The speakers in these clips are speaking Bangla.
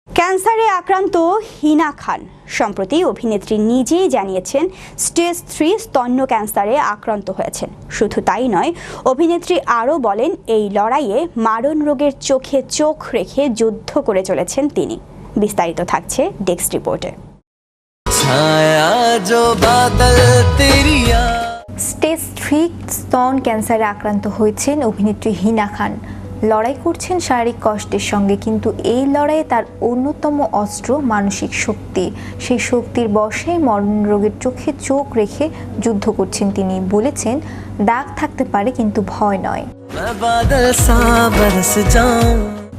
ক্যান্সারে আক্রান্ত হিনা খান সম্প্রতি অভিনেত্রী নিজেই জানিয়েছেন স্টেজ 3 স্তন্য ক্যান্সারে আক্রান্ত হয়েছেন। শুধু তাই নয়, অভিনেত্রী আরও বলেন এই লড়াইয়ে মারণ রোগের চোখে চোখ রেখে যুদ্ধ করে চলেছেন তিনি। বিস্তারিত থাকছে ডেস্ক রিপোর্টে। স্টেজ 3 স্তন ক্যান্সারে আক্রান্ত হয়েছেন অভিনেত্রী হিনা খান। লড়াই করছেন শারীরিক কষ্টের সঙ্গে, কিন্তু এই লড়াইয়ে তার অন্যতম অস্ত্র মানসিক শক্তি। সেই শক্তির বশে মরণ রোগের চোখে চোখ রেখে যুদ্ধ করছেন তিনি। বলেছেন, দাগ থাকতে পারে কিন্তু ভয় নয়।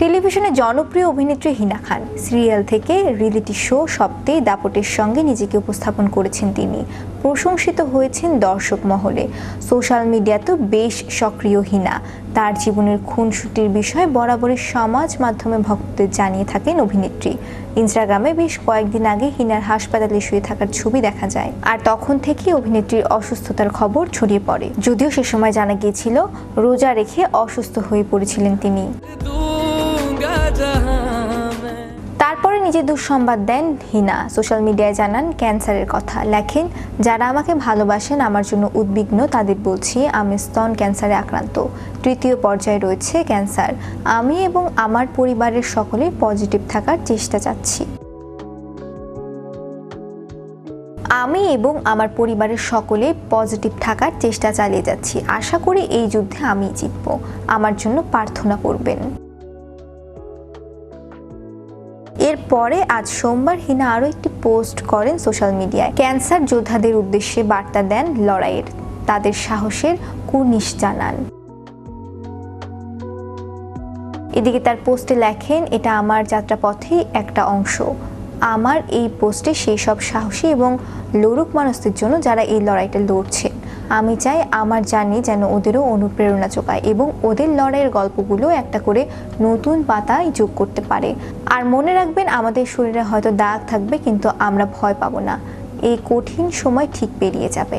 টেলিভিশনে জনপ্রিয় অভিনেত্রী হিনা খান সিরিয়াল থেকে রিয়েলিটি শো সপ্তাহে দাপটের সঙ্গে নিজেকে উপস্থাপন করেছেন তিনি। প্রশংসিত হয়েছেন দর্শক মহলে। সোশ্যাল মিডিয়াতেও বেশ সক্রিয় হিনা। তার জীবনের খুনসুটির বিষয়ে বরাবরই সমাজ মাধ্যমে ভক্তদের জানিয়ে থাকেন অভিনেত্রী। ইনস্টাগ্রামে বেশ কয়েকদিন আগে হিনার হাসপাতালে শুয়ে থাকার ছবি দেখা যায়, আর তখন থেকেই অভিনেত্রীর অসুস্থতার খবর ছড়িয়ে পড়ে। যদিও সে সময় জানা গিয়েছিল রোজা রেখে অসুস্থ হয়ে পড়েছিলেন তিনি। তারপরে নিজে দুঃসংবাদ দেন হিনা। সোশ্যাল মিডিয়ায় জানান ক্যান্সারের কথা। লেখেন, যারা আমাকে ভালোবাসেন, আমার জন্য উদ্বিগ্ন, তাদের বলছি আমি স্তন ক্যান্সারে আক্রান্ত। 3য় পর্যায়ে রয়েছে ক্যান্সার। আমি এবং আমার পরিবারের সকলে পজিটিভ থাকার চেষ্টা চাচ্ছি। আমি এবং আমার পরিবারের সকলে পজিটিভ থাকার চেষ্টা চালিয়ে যাচ্ছি। আশা করি এই যুদ্ধে আমি জিতব। আমার জন্য প্রার্থনা করবেন। এরপরে আজ সোমবার হিনা আরও একটি পোস্ট করেন সোশ্যাল মিডিয়ায়। ক্যান্সার যোদ্ধাদের উদ্দেশ্যে বার্তা দেন লড়াইয়ের, তাদের সাহসের কুর্নিশ জানান। এদিকে তার পোস্টে লেখেন, এটা আমার যাত্রাপথেই একটা অংশ। আমার এই পোস্টে সেই সব সাহসী এবং লড়ুক মানুষদের জন্য যারা এই লড়াইটা লড়ছে। আমি চাই আমার জার্নি যেন ওদেরও অনুপ্রেরণা যোগায় এবং ওদের লড়াইয়ের গল্পগুলো একটা করে নতুন পাতায় যোগ করতে পারে। আর মনে রাখবেন, আমাদের শরীরে হয়তো দাগ থাকবে, কিন্তু আমরা ভয় পাবো না। এই কঠিন সময় ঠিক পেরিয়ে যাবে।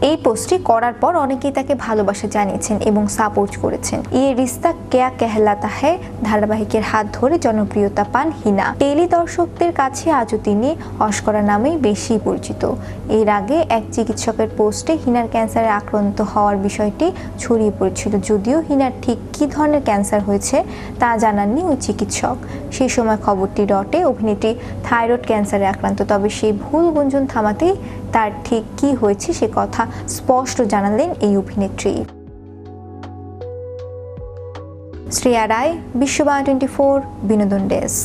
এই পোস্টটি করার পর অনেকেই তাকে ভালোবাসা জানিয়েছেন এবং সাপোর্ট করেছেন। ये रिश्ता क्या कहलाता है ধারাবাহিকের হাত ধরে জনপ্রিয়তা পান হিনা। টেলি দর্শকদের কাছে আজও তিনি অস্করা নামেই বেশি পরিচিত। এর আগে এক চিকিৎসকের পোস্টে হিনার ক্যান্সারে আক্রান্ত হওয়ার বিষয়টি ছড়িয়ে পড়েছিল। যদিও হিনার ঠিক কী ধরনের ক্যান্সার হয়েছে তা জানাননি ওই চিকিৎসক। সেই সময় খবরটি রটে অভিনেত্রী থাইরয়েড ক্যান্সারে আক্রান্ত। তবে সেই ভুল গুঞ্জন থামাতেই তার ঠিক কী হয়েছে সে কথা স্পষ্ট জানালেন এই অভিনেত্রী। শ্রেয়া রায়, বিশ্ববাংলা 24, বিনোদন ডেস্ক।